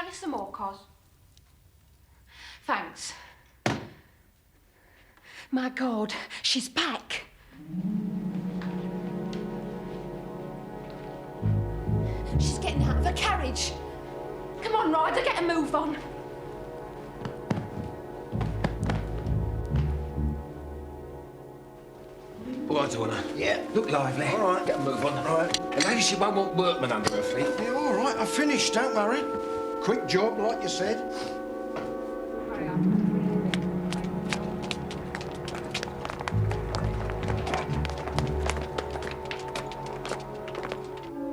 you some more, Cos? Thanks. My God, she's back. She's getting out of the carriage. Come on, Ryder, get a move on. All right, Donna. Yeah. Look lively. All right. Get a move on. All right. And maybe she won't want workmen under her feet. Yeah, all right. I finished, don't worry. Quick job, like you said. Hurry up.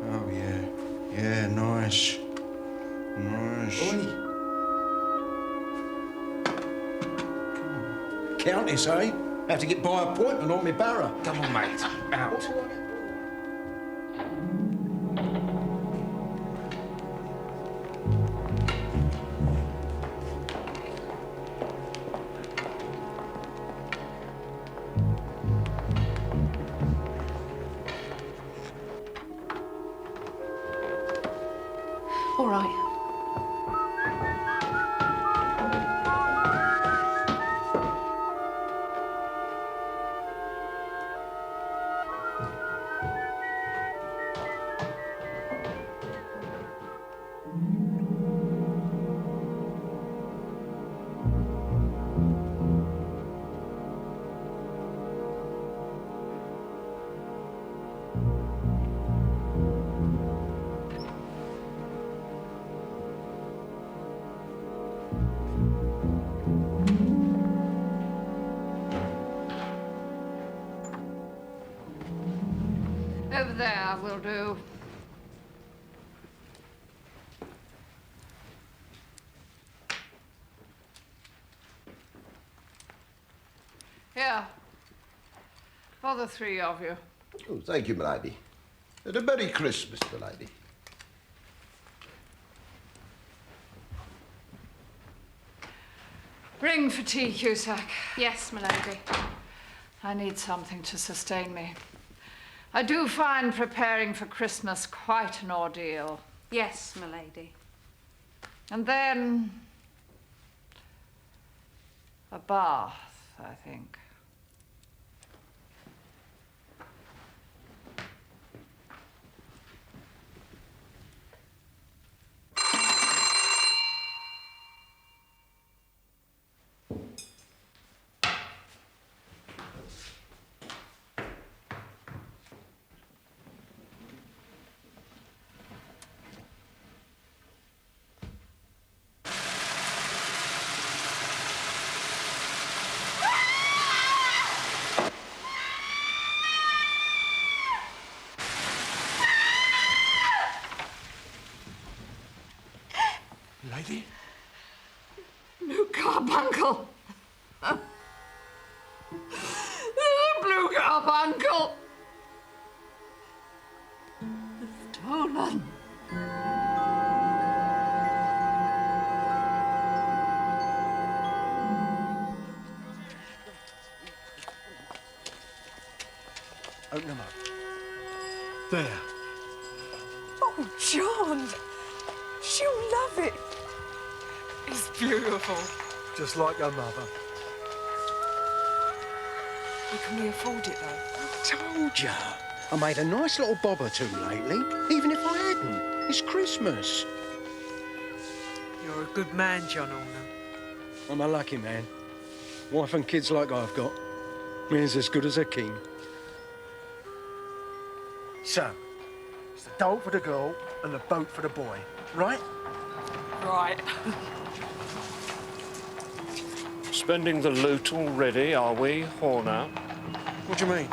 Oh, yeah. Yeah, nice. Nice. Oi. Countess, eh? Have to get by appointment on me barrow. Come on, mate. Out. All right. Over there will do. Here. For the three of you. Oh, thank you, my lady. And a Merry Christmas, my lady. Ring for tea, Cusack. Yes, my lady. I need something to sustain me. I do find preparing for Christmas quite an ordeal. Yes, my lady. And then a bath, I think. Lady? Blue Carbuncle. Blue Carbuncle. Stolen. Open them up. There. Oh, John! She'll love it. It's beautiful. Just like your mother. Well, can we afford it, though? Told ya. I made a nice little bob or two lately, even if I hadn't. It's Christmas. You're a good man, John Horner. I'm a lucky man. Wife and kids like I've got. Man's as good as a king. So, it's the doll for the girl and the boat for the boy, right? Right. Spending the loot already, are we, Horner? What do you mean?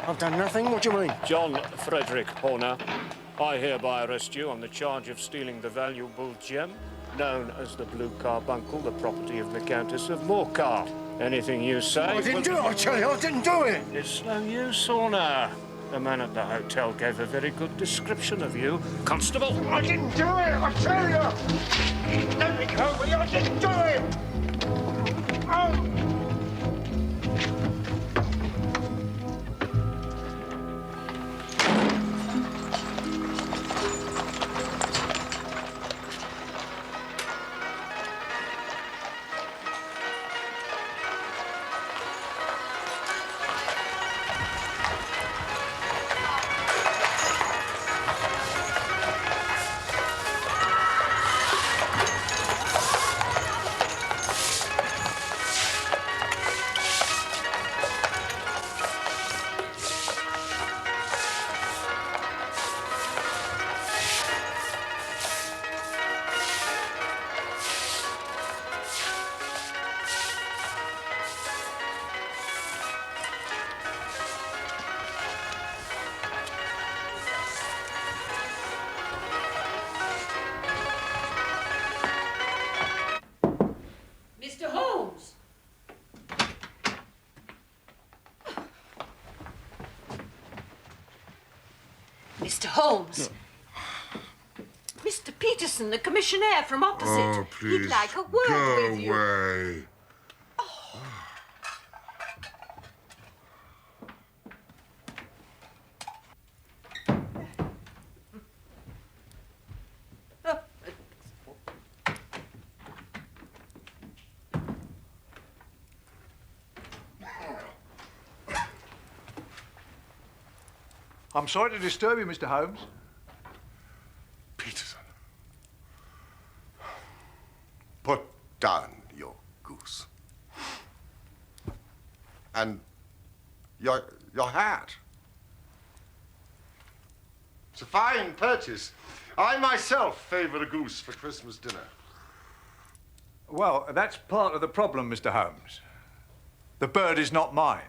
I've done nothing. What do you mean? John Frederick Horner, I hereby arrest you on the charge of stealing the valuable gem known as the Blue Carbuncle, the property of the Countess of Morcar. Anything you say... I didn't do it, I tell you, I didn't do it! It's no use, Horner. The man at the hotel gave a very good description of you. Constable! I didn't do it, I tell you! Let me go, will you? I didn't do it! Oh! Mr. Holmes. Mr. Peterson, the commissionaire from opposite. Oh, please. He'd like a word with you. Go away. I'm sorry to disturb you, Mr. Holmes. Peterson. Put down your goose. And your hat. It's a fine purchase. I myself favor a goose for Christmas dinner. Well, that's part of the problem, Mr. Holmes. The bird is not mine.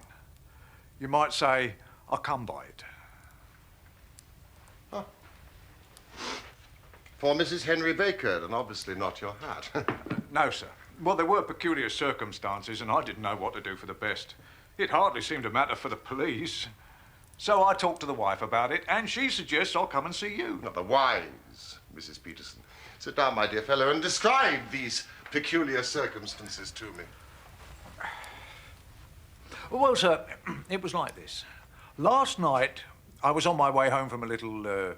You might say I come by it. Huh. For Mrs. Henry Baker, and obviously not your hat. No, sir. Well, there were peculiar circumstances, and I didn't know what to do for the best. It hardly seemed to matter for the police. So I talked to the wife about it, and she suggests I'll come and see you. Not the wise, Mrs. Peterson. Sit down, my dear fellow, and describe these peculiar circumstances to me. Well, sir, it was like this. Last night, I was on my way home from a little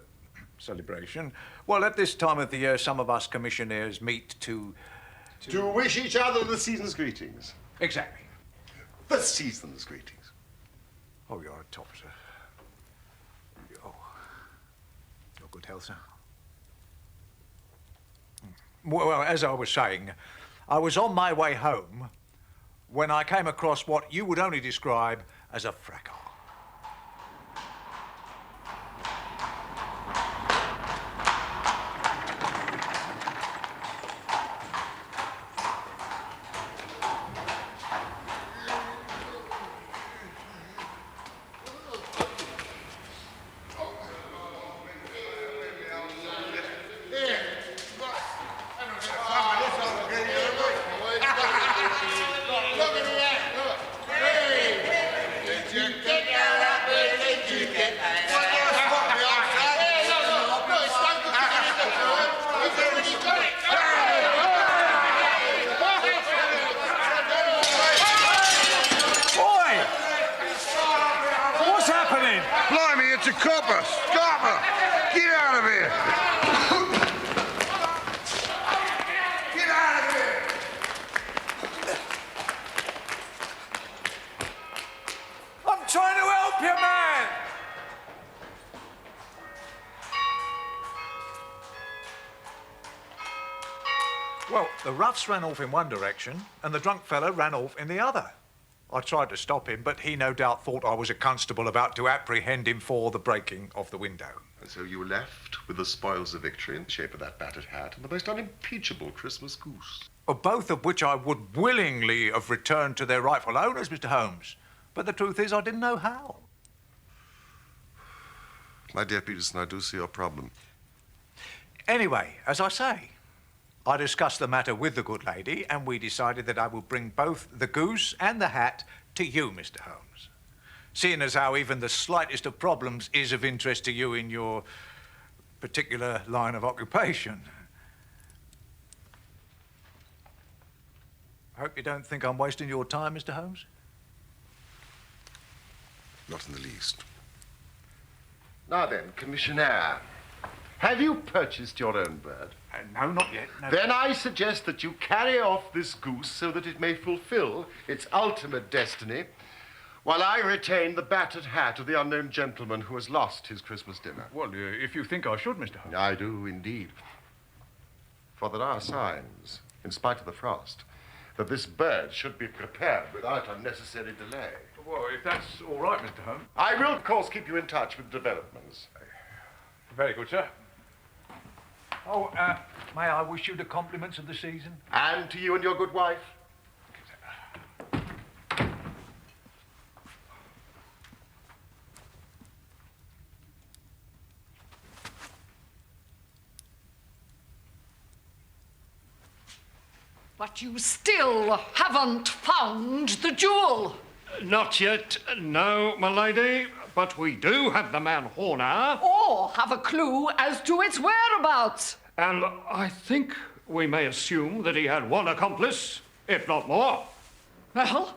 celebration. Well, at this time of the year, some of us commissionaires meet to wish each other the season's greetings. Exactly. The season's greetings. Oh, you're a top, sir. Oh, your good health, sir. Well, as I was saying, I was on my way home when I came across what you would only describe as a fracas. Well, the roughs ran off in one direction and the drunk fella ran off in the other. I tried to stop him, but he no doubt thought I was a constable about to apprehend him for the breaking of the window. And so you were left with the spoils of victory in the shape of that battered hat and the most unimpeachable Christmas goose. Both of which I would willingly have returned to their rightful owners, Mr. Holmes. But the truth is, I didn't know how. My dear Peterson, I do see your problem. Anyway, as I say, I discussed the matter with the good lady, and we decided that I would bring both the goose and the hat to you, Mr. Holmes. Seeing as how even the slightest of problems is of interest to you in your particular line of occupation. I hope you don't think I'm wasting your time, Mr. Holmes. Not in the least. Now then, Commissionaire, have you purchased your own bird? No, not yet. No. Then I suggest that you carry off this goose so that it may fulfill its ultimate destiny, while I retain the battered hat of the unknown gentleman who has lost his Christmas dinner. Well, if you think I should, Mr. Holmes. I do, indeed. For there are signs, in spite of the frost, that this bird should be prepared without unnecessary delay. Well, if that's all right, Mr. Holmes. I will, of course, keep you in touch with developments. Very good, sir. Oh, may I wish you the compliments of the season? And to you and your good wife. But you still haven't found the jewel. Not yet, no, my lady. But we do have the man Horner. Oh! or have a clue as to its whereabouts. And I think we may assume that he had one accomplice, if not more. Well,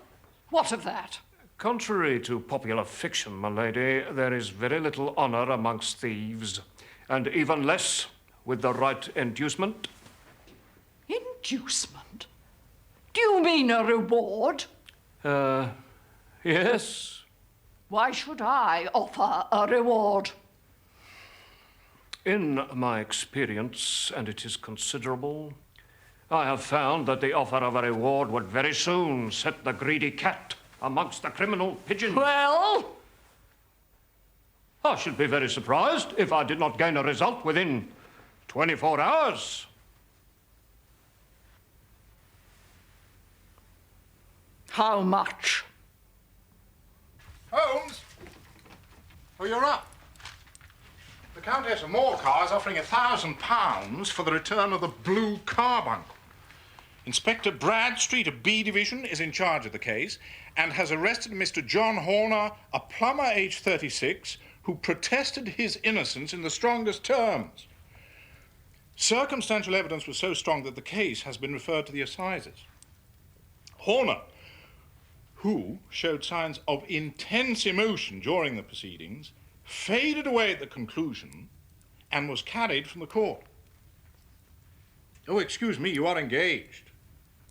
what of that? Contrary to popular fiction, my lady, there is very little honour amongst thieves, and even less with the right inducement. Inducement? Do you mean a reward? Yes. Why should I offer a reward? In my experience, and it is considerable, I have found that the offer of a reward would very soon set the greedy cat amongst the criminal pigeons. Well? I should be very surprised if I did not gain a result within 24 hours. How much? Holmes? Oh, you're up. The Countess of Morcar is offering £1,000 for the return of the blue carbuncle. Inspector Bradstreet of B Division is in charge of the case and has arrested Mr. John Horner, a plumber aged 36, who protested his innocence in the strongest terms. Circumstantial evidence was so strong that the case has been referred to the assizes. Horner, who showed signs of intense emotion during the proceedings, faded away at the conclusion and was carried from the court. Oh, excuse me, you are engaged.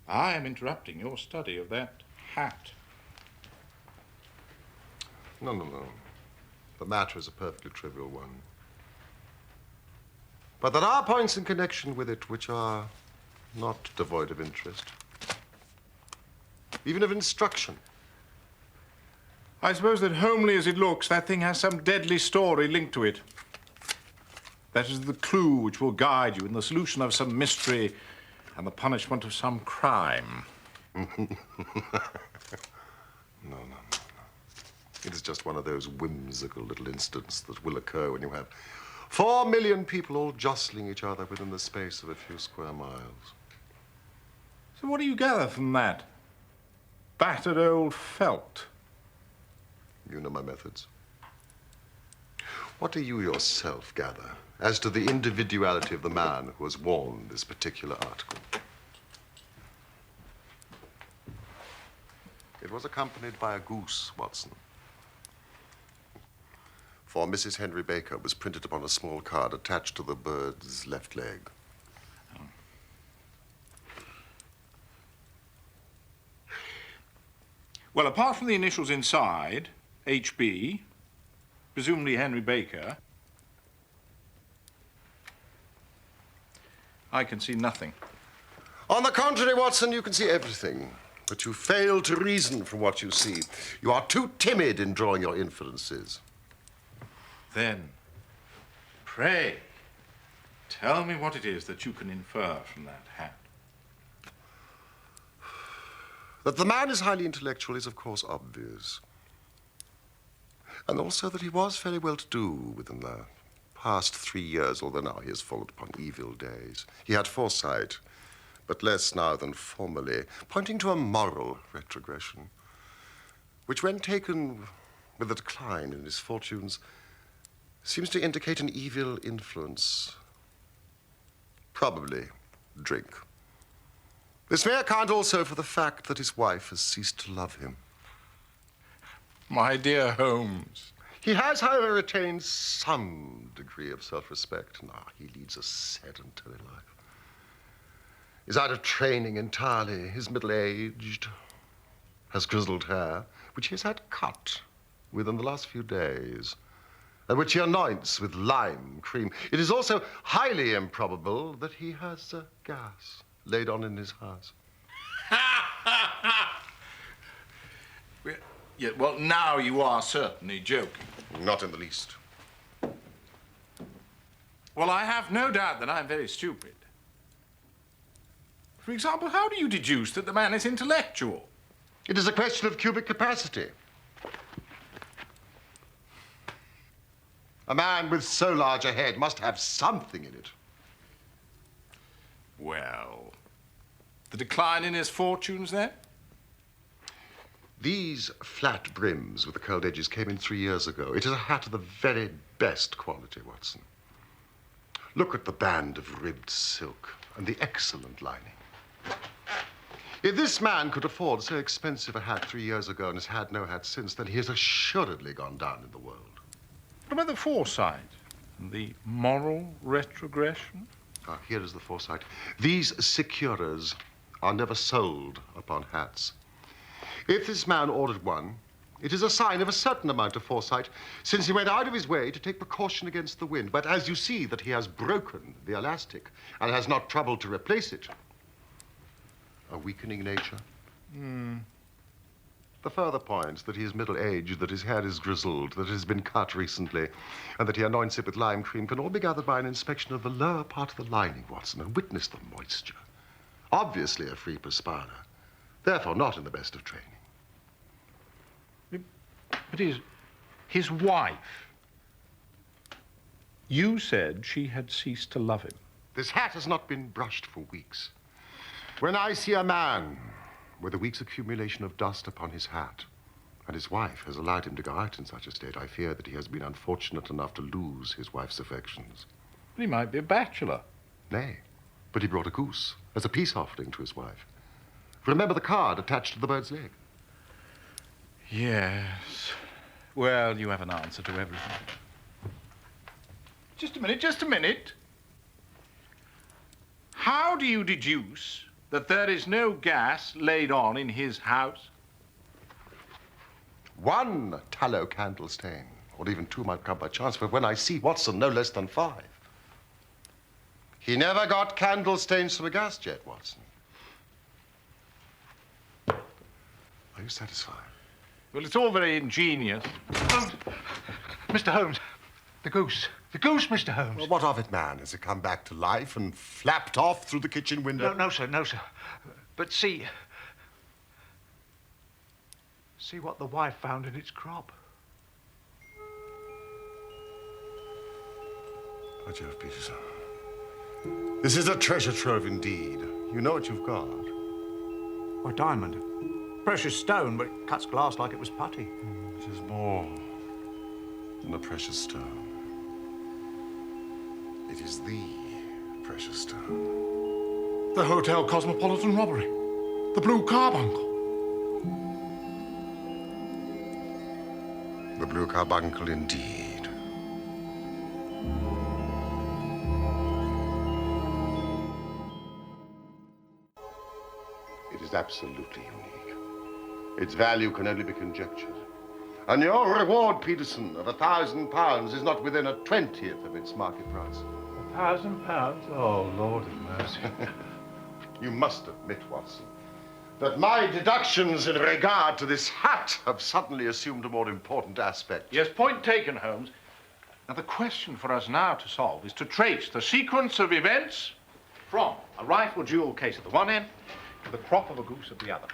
I am interrupting your study of that hat. No. The matter is a perfectly trivial one. But there are points in connection with it which are not devoid of interest, even of instruction. I suppose that, homely as it looks, that thing has some deadly story linked to it. That is the clue which will guide you in the solution of some mystery and the punishment of some crime. No. It is just one of those whimsical little incidents that will occur when you have 4 million people all jostling each other within the space of a few square miles. So what do you gather from that? Battered old felt. You know my methods. What do you yourself gather as to the individuality of the man who has worn this particular article? It was accompanied by a goose, Watson. For Mrs. Henry Baker was printed upon a small card attached to the bird's left leg. Well, apart from the initials inside, HB, presumably Henry Baker, I can see nothing. On the contrary, Watson, you can see everything. But you fail to reason from what you see. You are too timid in drawing your inferences. Then, pray, tell me what it is that you can infer from that hat. That the man is highly intellectual is, of course, obvious. And also that he was fairly well-to-do within the past 3 years, although now he has fallen upon evil days. He had foresight, but less now than formerly, pointing to a moral retrogression, which, when taken with a decline in his fortunes, seems to indicate an evil influence. Probably drink. This may account also for the fact that his wife has ceased to love him. My dear Holmes. He has, however, retained some degree of self-respect. Now, he leads a sedentary life. Is out of training entirely. Is middle-aged, has grizzled hair, which he has had cut within the last few days, and which he anoints with lime cream. It is also highly improbable that he has gas laid on in his house. Yeah, well, now you are certainly joking. Not in the least. Well, I have no doubt that I'm very stupid. For example, how do you deduce that the man is intellectual? It is a question of cubic capacity. A man with so large a head must have something in it. Well, the decline in his fortunes, then? These flat brims with the curled edges came in 3 years ago. It is a hat of the very best quality, Watson. Look at the band of ribbed silk and the excellent lining. If this man could afford so expensive a hat 3 years ago and has had no hat since, then he has assuredly gone down in the world. What about the foresight and the moral retrogression? Ah, here is the foresight. These securers are never sold upon hats. If this man ordered one, it is a sign of a certain amount of foresight, since he went out of his way to take precaution against the wind. But as you see that he has broken the elastic and has not troubled to replace it, a weakening nature. The further points that he is middle-aged, that his hair is grizzled, that it has been cut recently, and that he anoints it with lime cream can all be gathered by an inspection of the lower part of the lining, Watson, and witness the moisture. Obviously a free perspirer, therefore not in the best of training. But his wife, you said she had ceased to love him. This hat has not been brushed for weeks. When I see a man with a week's accumulation of dust upon his hat, and his wife has allowed him to go out in such a state, I fear that he has been unfortunate enough to lose his wife's affections. But he might be a bachelor. Nay, but he brought a goose as a peace offering to his wife. Remember the card attached to the bird's leg? Yes. Well, you have an answer to everything. Just a minute. How do you deduce that there is no gas laid on in his house? One tallow candle stain, or even two might come by chance, but when I see Watson, no less than 5. He never got candle stains from a gas jet, Watson. Are you satisfied? Well, it's all very ingenious. Mr. Holmes, the goose. The goose, Mr. Holmes. Well, what of it, man? Has it come back to life and flapped off through the kitchen window? No, sir. But see what the wife found in its crop. By Jove, Peterson. This is a treasure trove indeed. You know what you've got. A diamond. Precious stone, but it cuts glass like it was putty. It is more than a precious stone. It is the precious stone. The Hotel Cosmopolitan robbery. The Blue Carbuncle. The Blue Carbuncle indeed. It is absolutely unique. Its value can only be conjectured. And your reward, Peterson, of £1,000 is not within a 20th of its market price. £1,000? Oh, Lord of mercy. You must admit, Watson, that my deductions in regard to this hat have suddenly assumed a more important aspect. Yes, point taken, Holmes. Now, the question for us now to solve is to trace the sequence of events from a rifle jewel case at the one end to the crop of a goose at the other.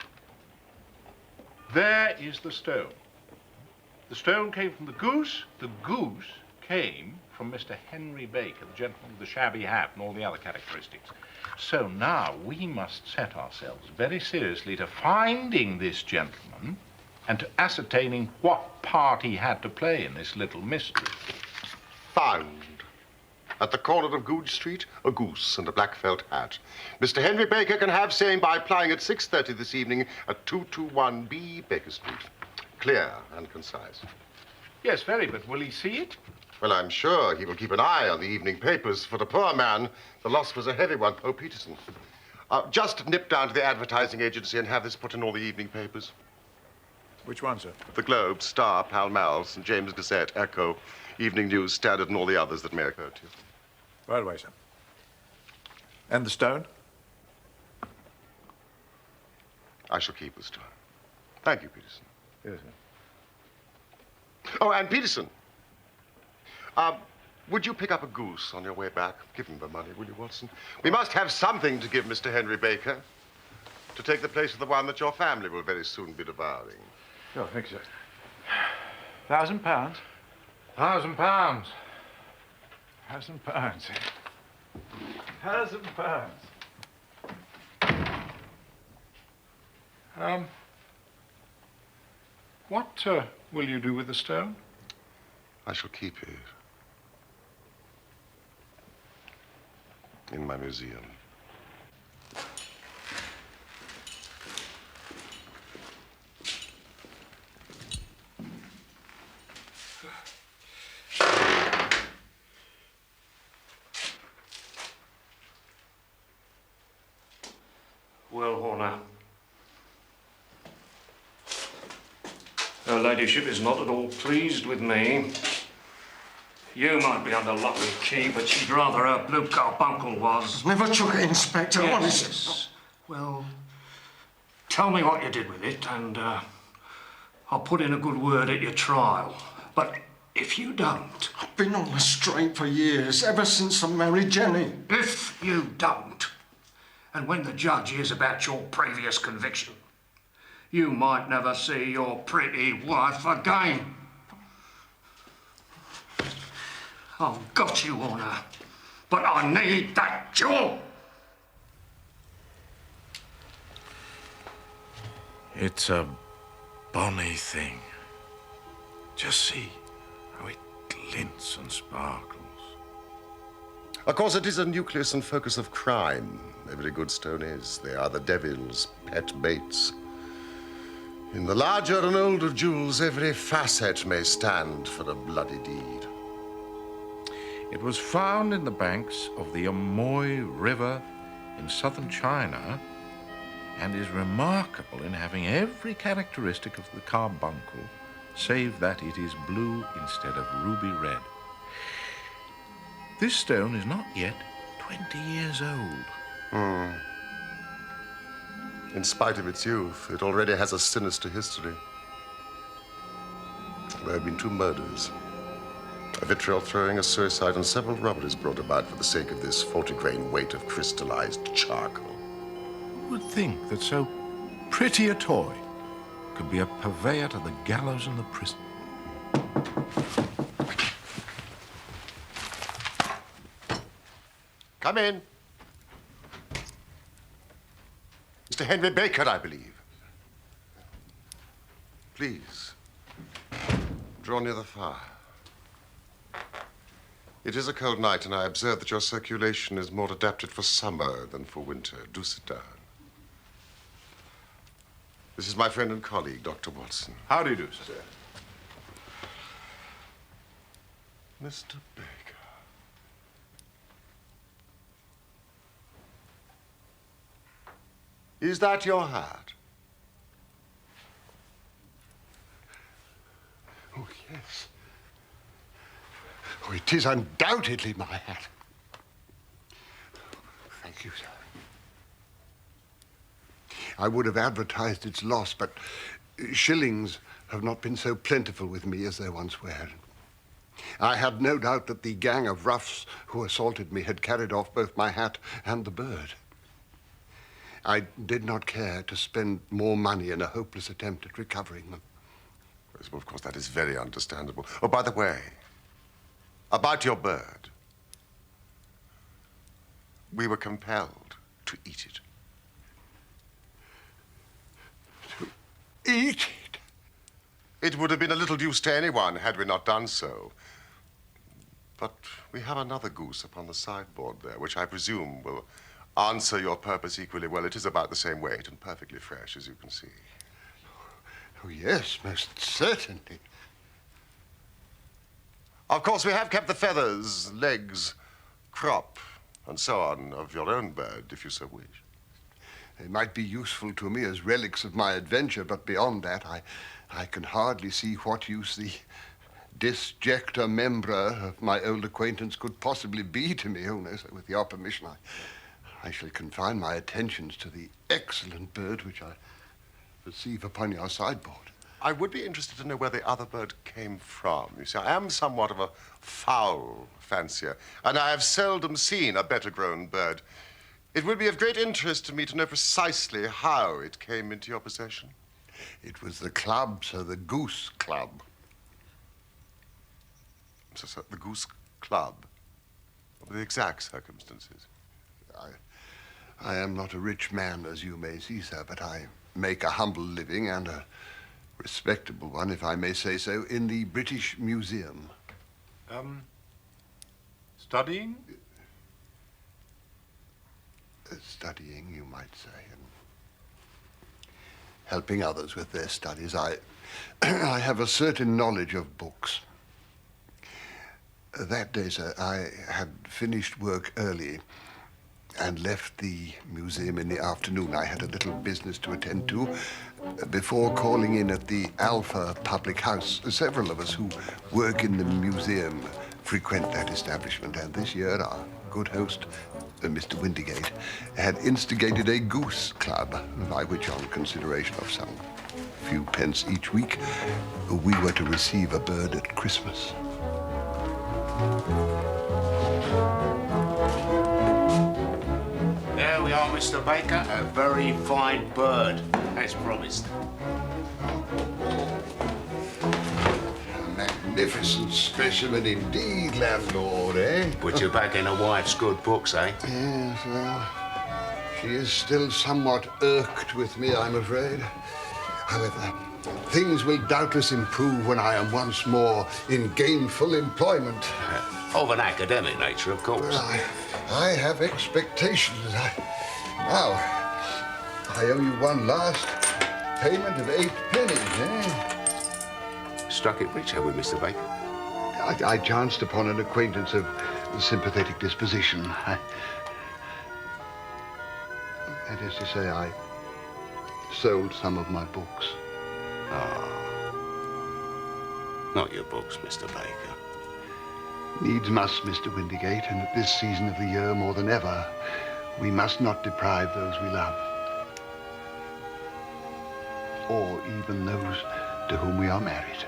There is the stone. The stone came from the goose. The goose came from Mr. Henry Baker, the gentleman with the shabby hat and all the other characteristics. So now we must set ourselves very seriously to finding this gentleman and to ascertaining what part he had to play in this little mystery. Found. At the corner of Goodge Street, a goose and a black felt hat. Mr. Henry Baker can have same by applying at 6:30 this evening at 221B Baker Street. Clear and concise. Yes, very, but will he see it? Well, I'm sure he will keep an eye on the evening papers. For the poor man, the loss was a heavy one. Oh, Peterson, just nip down to the advertising agency and have this put in all the evening papers. Which one, sir? The Globe, Star, Pall Mall, St. James Gazette, Echo, Evening News, Standard, and all the others that may occur to you. Right away, sir. And the stone? I shall keep the stone. Thank you, Peterson. Yes, sir. Oh, and Peterson, would you pick up a goose on your way back? Give him the money, will you, Watson? We must have something to give Mr. Henry Baker to take the place of the one that your family will very soon be devouring. Oh, thank you, sir. £1,000? £1,000. £1,000. £1,000. What will you do with the stone? I shall keep it in my museum. Well, Horner, her ladyship is not at all pleased with me. You might be under lock and key, but she'd rather her blue carbuncle was. Never took it, Inspector, Yes. honestly. Well, tell me what you did with it, and I'll put in a good word at your trial. But if you don't... I've been on the straight for years, ever since I married Jenny. If you don't, and when the judge hears about your previous conviction, you might never see your pretty wife again. I've got you, Horner, but I need that jewel. It's a bonny thing. Just see how it glints and sparkles. Of course, it is a nucleus and focus of crime. Every good stone is. They are the devil's pet baits. In the larger and older jewels, every facet may stand for a bloody deed. It was found in the banks of the Amoy River in southern China and is remarkable in having every characteristic of the carbuncle, save that it is blue instead of ruby red. This stone is not yet 20 years old. In spite of its youth, it already has a sinister history. There have been 2 murders, a vitriol throwing, a suicide, and several robberies brought about for the sake of this 40-grain weight of crystallized charcoal. Who would think that so pretty a toy could be a purveyor to the gallows and the prison? Come in. Mr. Henry Baker, I believe. Please, draw near the fire. It is a cold night, and I observe that your circulation is more adapted for summer than for winter. Do sit down. This is my friend and colleague, Dr. Watson. How do you do, sir? Mr. Baker. Is that your hat? Oh, yes. Oh, it is undoubtedly my hat. Thank you, sir. I would have advertised its loss, but shillings have not been so plentiful with me as they once were. I had no doubt that the gang of roughs who assaulted me had carried off both my hat and the bird. I did not care to spend more money in a hopeless attempt at recovering them. Yes, well, of course, that is very understandable. Oh, by the way, about your bird. We were compelled to eat it. To eat it? It would have been a little use to anyone had we not done so. But we have another goose upon the sideboard there, which I presume will answer your purpose equally well. It is about the same weight and perfectly fresh, as you can see. Oh, yes, most certainly. Of course, we have kept the feathers, legs, crop, and so on of your own bird, if you so wish. They might be useful to me as relics of my adventure, but beyond that, I can hardly see what use the disjecta membra of my old acquaintance could possibly be to me. Oh, no, sir, with your permission, I shall confine my attentions to the excellent bird which I perceive upon your sideboard. I would be interested to know where the other bird came from. You see, I am somewhat of a fowl fancier, and I have seldom seen a better-grown bird. It would be of great interest to me to know precisely how it came into your possession. It was the club, sir, the Goose Club. So, the Goose Club? What were the exact circumstances? I am not a rich man, as you may see, sir, but I make a humble living and a respectable one, if I may say so, in the British Museum. Studying? Studying, you might say, and helping others with their studies. I have a certain knowledge of books. That day, sir, I had finished work early and left the museum in the afternoon. I had a little business to attend to before calling in at the Alpha public house. Several of us who work in the museum frequent that establishment, and this year our good host, Mr. Windigate, had instigated a goose club, by which, on consideration of some few pence each week, we were to receive a bird at Christmas. There we are, Mr. Baker. A very fine bird, as promised. Magnificent specimen indeed, landlord, eh? Put you back in a wife's good books, eh? Yes, well, she is still somewhat irked with me, I'm afraid. However, things will doubtless improve when I am once more in gainful employment. Of an academic nature, of course. Well, I have expectations. Now, I owe you one last payment of 8 pennies, eh? Struck it rich, have we, Mr. Baker? I chanced upon an acquaintance of sympathetic disposition. That is to say, I sold some of my books. Ah. Not your books, Mr. Baker. Needs must, Mr. Windigate, and at this season of the year more than ever, we must not deprive those we love. Or even those to whom we are married.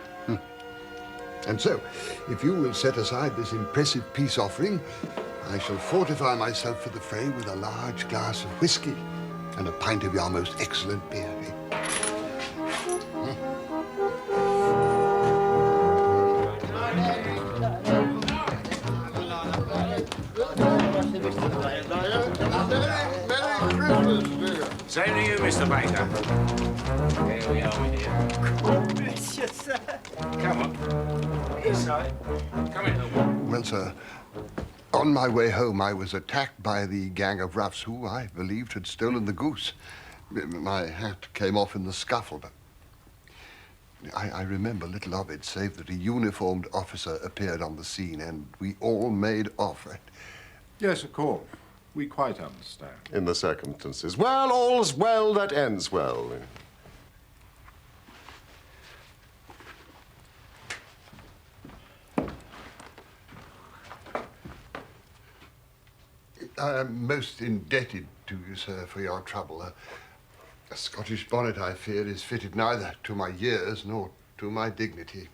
And so, if you will set aside this impressive peace offering, I shall fortify myself for the fray with a large glass of whiskey and a pint of your most excellent beer. Same to you, Mr. Baker. Here we are, my dear. Bless you, sir. Come on. Inside. Come in. Well, sir, on my way home, I was attacked by the gang of roughs who, I believed, had stolen the goose. My hat came off in the scuffle, but I remember little of it, save that a uniformed officer appeared on the scene, and we all made off. Yes, of course. We quite understand. In the circumstances. Well, all's well that ends well. I am most indebted to you, sir, for your trouble. A Scottish bonnet, I fear, is fitted neither to my years nor to my dignity.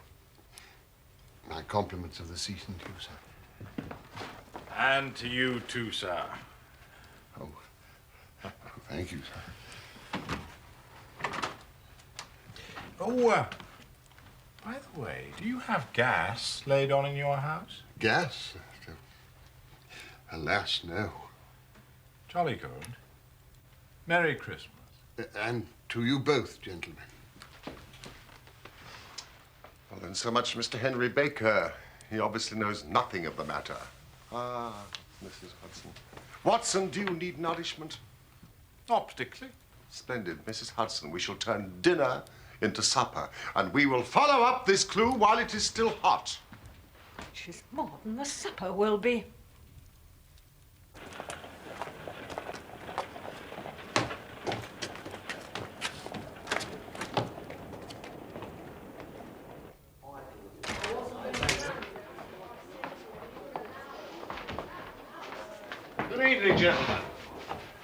My compliments of the season to you, sir. And to you too, sir. Oh, thank you, sir. Oh, by the way, do you have gas laid on in your house? Gas? Alas, no. Jolly good. Merry Christmas. And to you both, gentlemen. Well, then, so much Mr. Henry Baker. He obviously knows nothing of the matter. Ah, Mrs. Hudson. Watson, do you need nourishment? Not particularly. Splendid. Mrs. Hudson, we shall turn dinner into supper, and we will follow up this clue while it is still hot. Which is more than the supper will be. Good evening, gentlemen.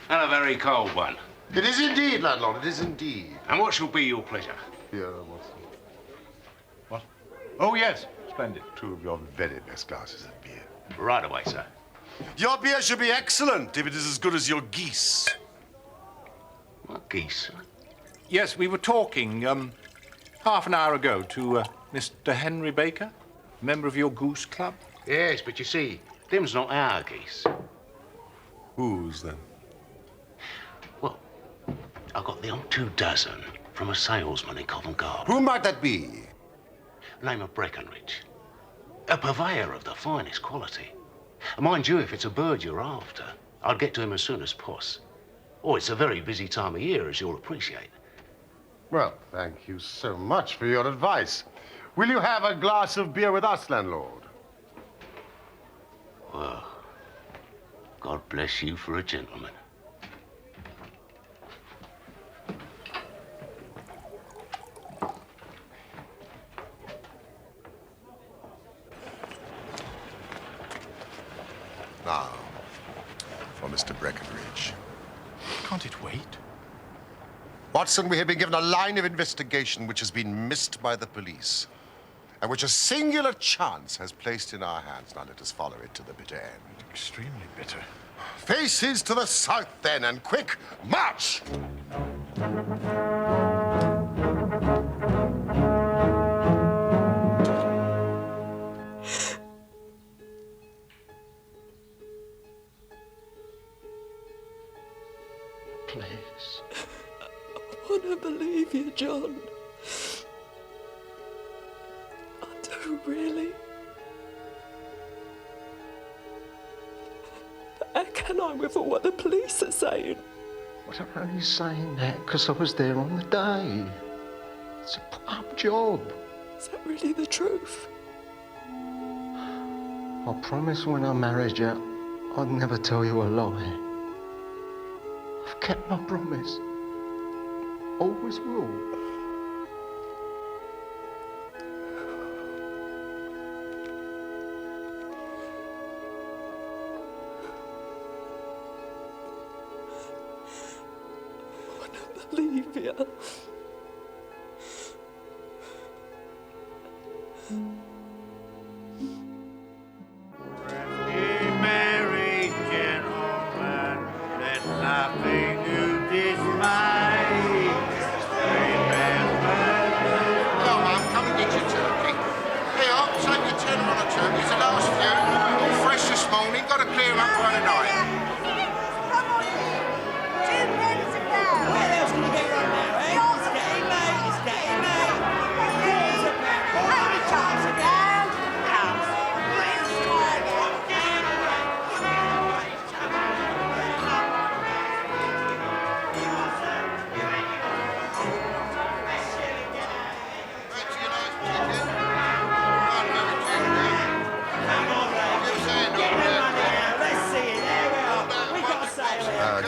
And a very cold one. It is indeed, landlord, it is indeed. And what shall be your pleasure? Here, Watson. What? Oh, yes. Splendid. 2 of your very best glasses of beer. Right away, sir. Your beer should be excellent if it is as good as your geese. What geese? Yes, we were talking, half an hour ago to, Mr. Henry Baker, member of your goose club. Yes, but you see, them's not our geese. Whose, then? Well, I got them 2 dozen from a salesman in Covent Garden. Who might that be? Name of Breckenridge. A purveyor of the finest quality. Mind you, if it's a bird you're after, I'd get to him as soon as possible. Oh, it's a very busy time of year, as you'll appreciate. Well, thank you so much for your advice. Will you have a glass of beer with us, landlord? Well, God bless you for a gentleman. Now, for Mr. Breckenridge. Can't it wait? Watson, we have been given a line of investigation which has been missed by the police, and which a singular chance has placed in our hands. Now let us follow it to the bitter end. Extremely bitter. Faces to the south, then, and quick march! Please. I want to believe you, John. I do, really. But how can I with all what the police are saying? Well, I'm only saying that because I was there on the day. It's a put-up job. Is that really the truth? I promised when I married you, I'd never tell you a lie. I've kept my promise. Always will. I want to believe you. Merry gentlemen, let nothing you dismay. Come on, come and get your turkey. Here, take your turn on the turkey. It's the last few. All fresh this morning. Got to clear them up by the night. Where else can you get one now, eh? It's getting late, it's getting late. Here's a pack. How many times a day?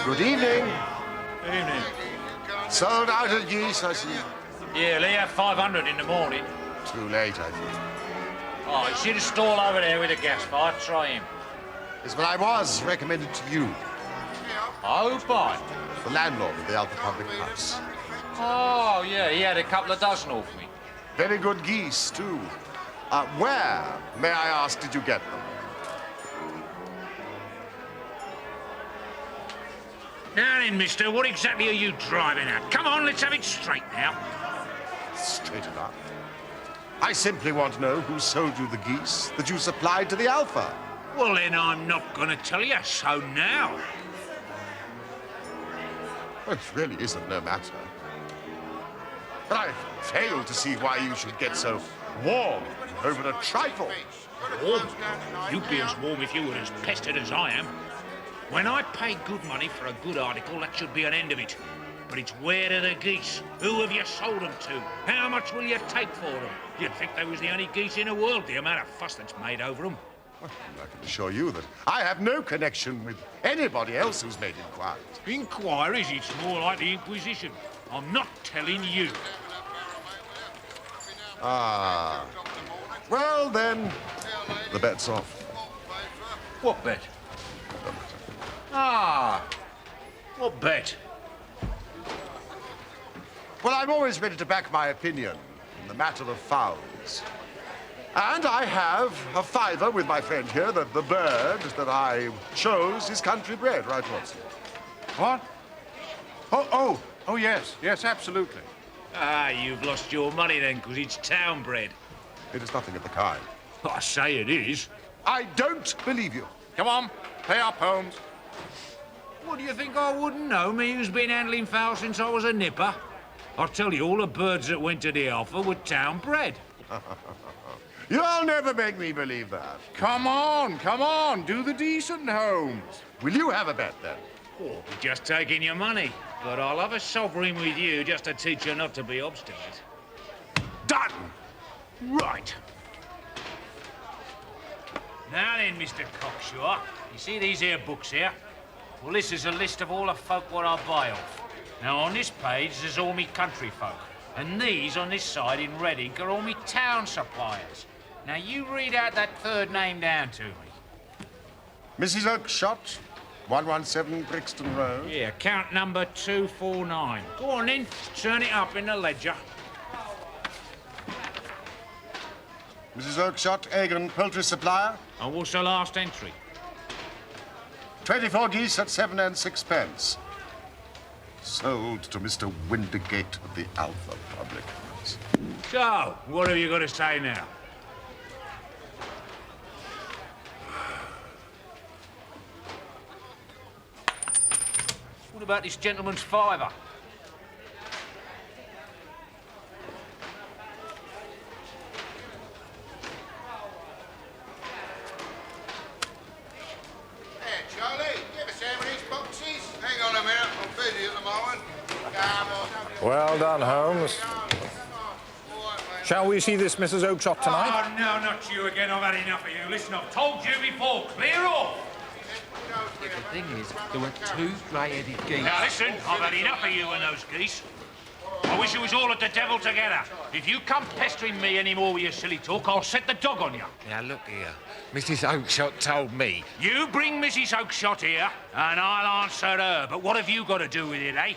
Good evening. Evening. Sold out of geese, I see. Yeah, they have 500 in the morning. Too late, I think. Oh, you see the stall over there with the gas fire? Try him. Yes, but I was recommended to you. Oh, fine. The landlord of the Alpha Public House. Oh, yeah, he had a couple of dozen off me. Very good geese, too. Where, may I ask, did you get them? Now then, mister, what exactly are you driving at? Come on, let's have it straight now. Straight enough. I simply want to know who sold you the geese that you supplied to the Alpha. Well, then I'm not going to tell you, so now. Well, it really is of no matter. But I fail to see why you should get so warm over a trifle. Warm? You'd be as warm if you were as pestered as I am. When I pay good money for a good article, that should be an end of it. But it's where are the geese? Who have you sold them to? How much will you take for them? You'd think they was the only geese in the world, the amount of fuss that's made over them. Well, I can assure you that I have no connection with anybody else who's made inquiries. Inquiries? It's more like the Inquisition. I'm not telling you. Ah. Well, then, the bet's off. What bet? Ah. What bet? Well, I'm always ready to back my opinion in the matter of fowls. And I have a fiver with my friend here that the bird that I chose is country bred, right, Watson? What? Oh, yes, absolutely. Ah, you've lost your money then, because it's town bred. It is nothing of the kind. I say it is. I don't believe you. Come on, pay up, Holmes. What do you think I wouldn't know, me who's been handling fowls since I was a nipper? I tell you, all the birds that went to the Alpha were town bred. You'll never make me believe that. Come on, do the decent, Holmes. Will you have a bet, then? Oh, just taking your money. But I'll have a sovereign with you just to teach you not to be obstinate. Done! Right. Now then, Mr. Cocksure, you see these here books here? Well, this is a list of all the folk what I buy off. Now, on this page, there's all me country folk. And these on this side in red ink are all me town suppliers. Now, you read out that third name down to me. Mrs. Oakshott, 117 Brixton Road. Yeah, account number 249. Go on then, turn it up in the ledger. Mrs. Oakshott, Egan, poultry supplier. And what's the last entry? 24 geese at 7 and 6 pence. Sold to Mr. Windigate of the Alpha Public House. So, what have you got to say now? What about this gentleman's fiver? Well done, Holmes. Shall we see this Mrs. Oakshott tonight? Oh, no, not you again. I've had enough of you. Listen, I've told you before. Clear off! The thing is, there were 2 grey-headed geese. Now, listen, I've had enough of you and those geese. I wish it was all at the devil together. If you come pestering me any more with your silly talk, I'll set the dog on you. Now, look here. Mrs. Oakshott told me. You bring Mrs. Oakshott here, and I'll answer her. But what have you got to do with it, eh?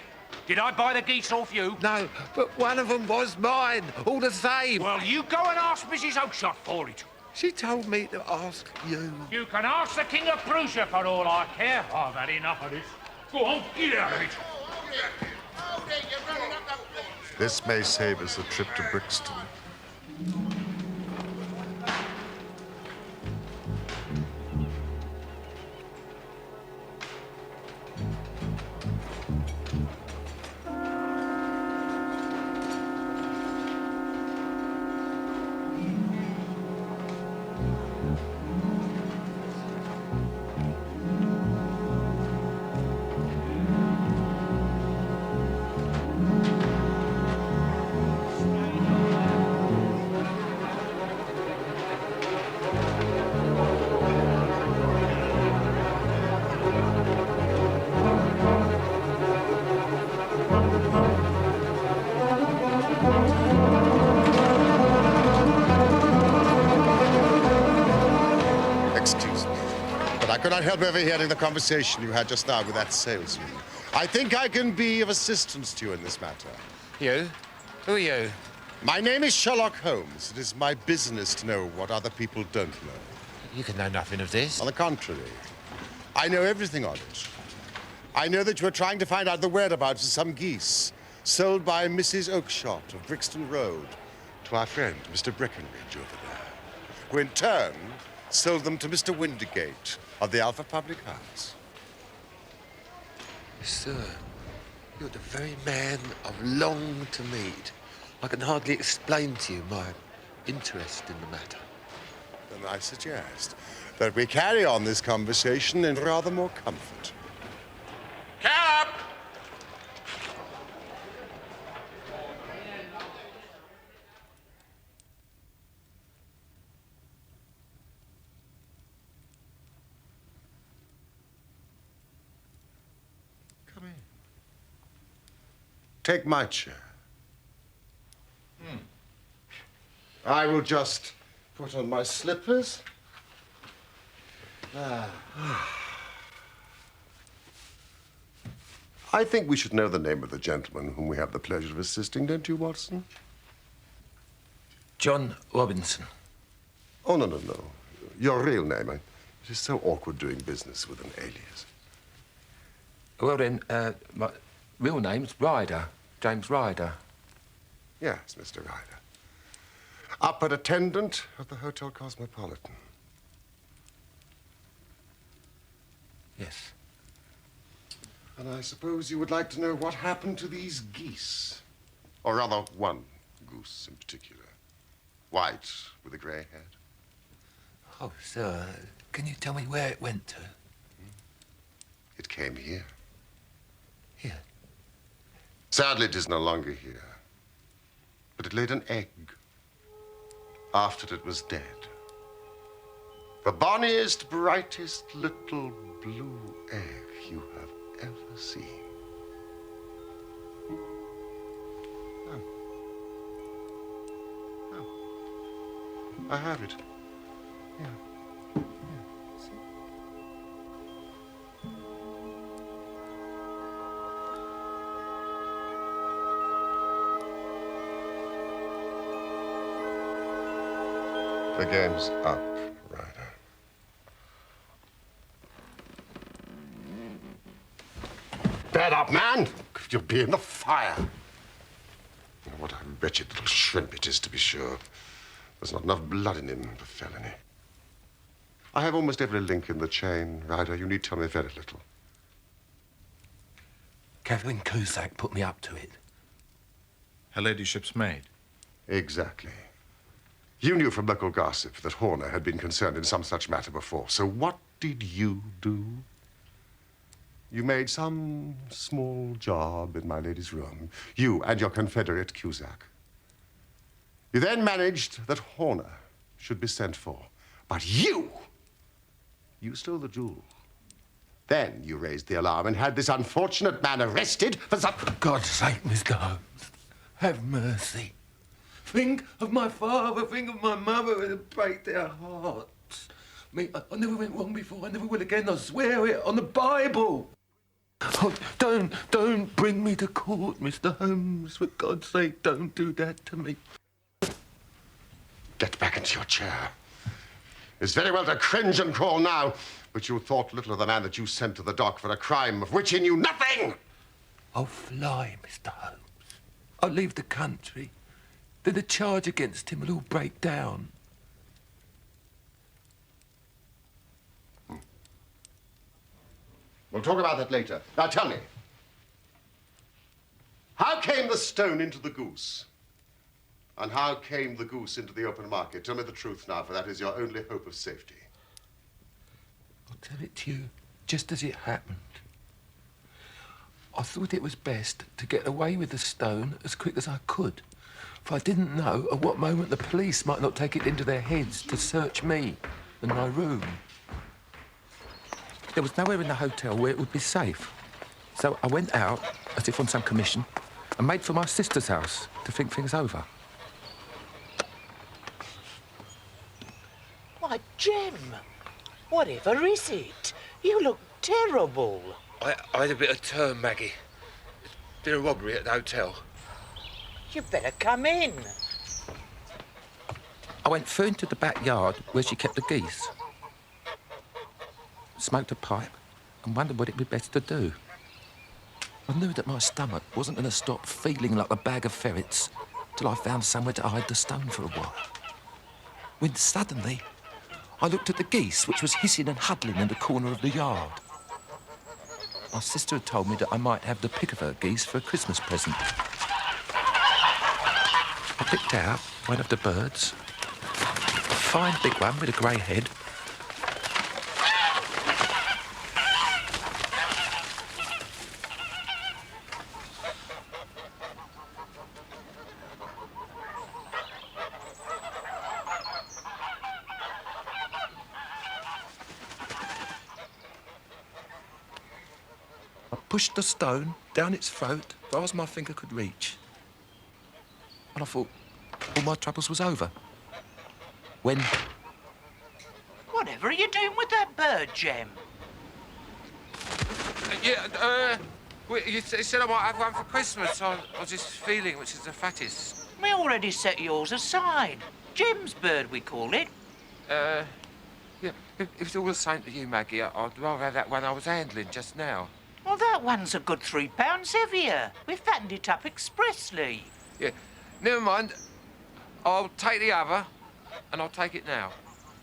Did I buy the geese off you? No, but one of them was mine, all the same. Well, you go and ask Mrs. Oakshott for it. She told me to ask you. You can ask the King of Prussia for all I care. I've had enough of this. Go on, get out of it. This may save us a trip to Brixton. I could not help overhearing the conversation you had just now with that salesman. I think I can be of assistance to you in this matter. You? Who are you? My name is Sherlock Holmes. It is my business to know what other people don't know. You can know nothing of this. On the contrary, I know everything of it. I know that you are trying to find out the whereabouts of some geese sold by Mrs. Oakshott of Brixton Road to our friend, Mr. Breckenridge over there, who in turn sold them to Mr. Windigate of the Alpha Public House. Sir, you're the very man I've longed to meet. I can hardly explain to you my interest in the matter. Then I suggest that we carry on this conversation in rather more comfort. Cab! Take my chair. I will just put on my slippers. I think we should know the name of the gentleman whom we have the pleasure of assisting, don't you, Watson? John Robinson. Oh, no. Your real name. It is so awkward doing business with an alias. Well, then, my real name's Ryder. James Ryder. Yes, Mr. Ryder. Upper attendant at the Hotel Cosmopolitan. Yes. And I suppose you would like to know what happened to these geese. Or rather, one goose in particular. White with a grey head. Oh, sir, can you tell me where it went to? It came here. Here? Sadly, it is no longer here. But it laid an egg after it was dead. The bonniest, brightest little blue egg you have ever seen. I have it. Yeah. See? The game's up, Ryder. Bed up, man! You'll be in the fire. What a wretched little shrimp it is, to be sure. There's not enough blood in him for felony. I have almost every link in the chain, Ryder. You need tell me very little. Catherine Cusack put me up to it. Her ladyship's maid? Exactly. You knew from local gossip that Horner had been concerned in some such matter before. So what did you do? You made some small job in my lady's room. You and your confederate Cusack. You then managed that Horner should be sent for. But you stole the jewel. Then you raised the alarm and had this unfortunate man arrested for some... For God's sake, Mr. Holmes, have mercy. Think of my father, think of my mother, it'll break their hearts. Me, I never went wrong before, I never will again, I swear it on the Bible. Oh, don't bring me to court, Mr. Holmes. For God's sake, don't do that to me. Get back into your chair. It's very well to cringe and crawl now, but you thought little of the man that you sent to the dock for a crime of which he knew nothing. I'll fly, Mr. Holmes. I'll leave the country. Then the charge against him will all break down. We'll talk about that later. Now tell me, how came the stone into the goose? And how came the goose into the open market? Tell me the truth now, for that is your only hope of safety. I'll tell it to you just as it happened. I thought it was best to get away with the stone as quick as I could, for I didn't know at what moment the police might not take it into their heads to search me and my room. There was nowhere in the hotel where it would be safe. So I went out, as if on some commission, and made for my sister's house to think things over. Why, Jem, whatever is it? You look terrible. I had a bit of turn, Maggie. There's been a robbery at the hotel. You better come in. I went through into the backyard where she kept the geese. Smoked a pipe and wondered what it would be best to do. I knew that my stomach wasn't going to stop feeling like a bag of ferrets till I found somewhere to hide the stone for a while. When suddenly, I looked at the geese, which was hissing and huddling in the corner of the yard. My sister had told me that I might have the pick of her geese for a Christmas present. I picked out one of the birds, a fine big one with a grey head. Pushed the stone down its throat as far as my finger could reach. And I thought all my troubles was over. When... Whatever are you doing with that bird, Jem? You said I might have one for Christmas. I was just feeling which is the fattest. We already set yours aside. Jem's bird, we call it. Yeah, if it's all the same to you, Maggie, I'd rather have that one I was handling just now. Well, that one's a good 3 pounds heavier. We fattened it up expressly. Yeah, never mind. I'll take the other, and I'll take it now.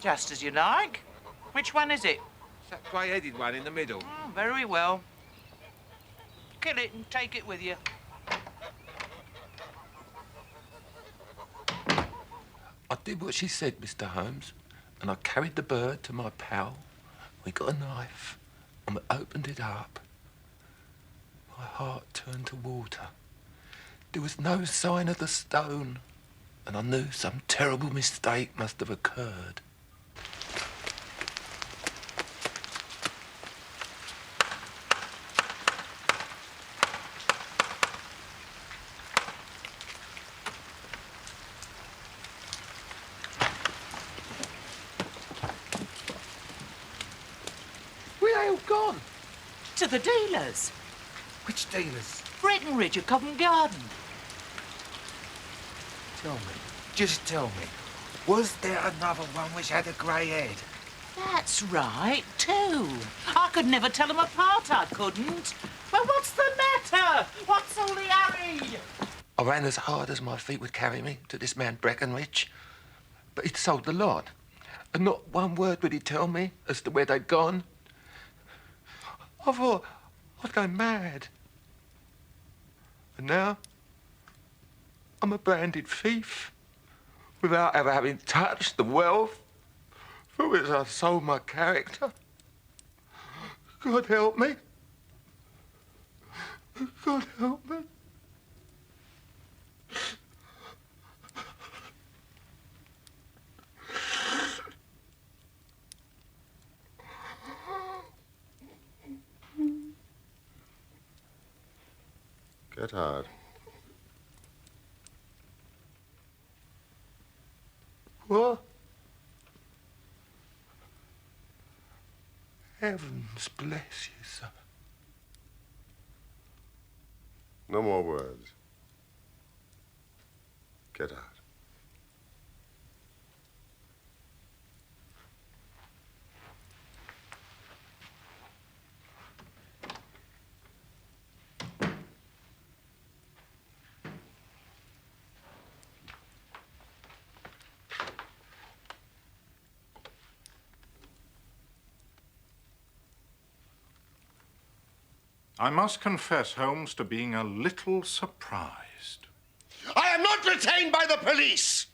Just as you like. Which one is it? It's that grey-headed one in the middle. Oh, very well. Kill it and take it with you. did what she said, Mr. Holmes, and I carried the bird to my pal. We got a knife and we opened it up. My heart turned to water. There was no sign of the stone, and I knew some terrible mistake must have occurred. Where are they all gone? To the dealers. Which dealers? Breckenridge at Covent Garden. Tell me, just tell me, was there another one which had a grey head? That's right, two. I could never tell them apart, I couldn't. Well, what's the matter? What's all the hurry? I ran as hard as my feet would carry me to this man Breckenridge, but he'd sold the lot, and not one word would he tell me as to where they'd gone. I thought I'd go mad. And now, I'm a branded thief without ever having touched the wealth for which I sold my character. God help me. God help me. Get hard. What? Heavens bless you, sir. No more words. Get out. I must confess, Holmes, to being a little surprised. I am not retained by the police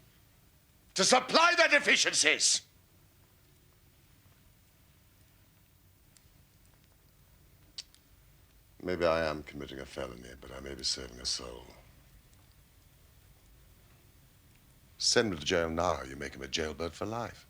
to supply their deficiencies. Maybe I am committing a felony, but I may be saving a soul. Send me to jail now, you make him a jailbird for life.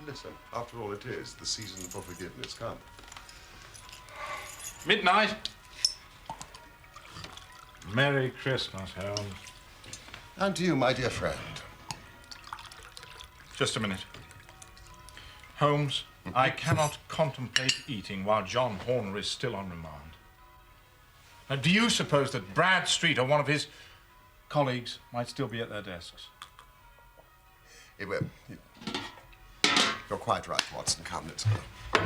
Listen, after all, it is the season for forgiveness. Come. Midnight. Merry Christmas, Holmes. And to you, my dear friend. Just a minute. Holmes, I cannot contemplate eating while John Horner is still on remand. Now, do you suppose that Bradstreet or one of his colleagues might still be at their desks? You're quite right, Watson. Come, let's go.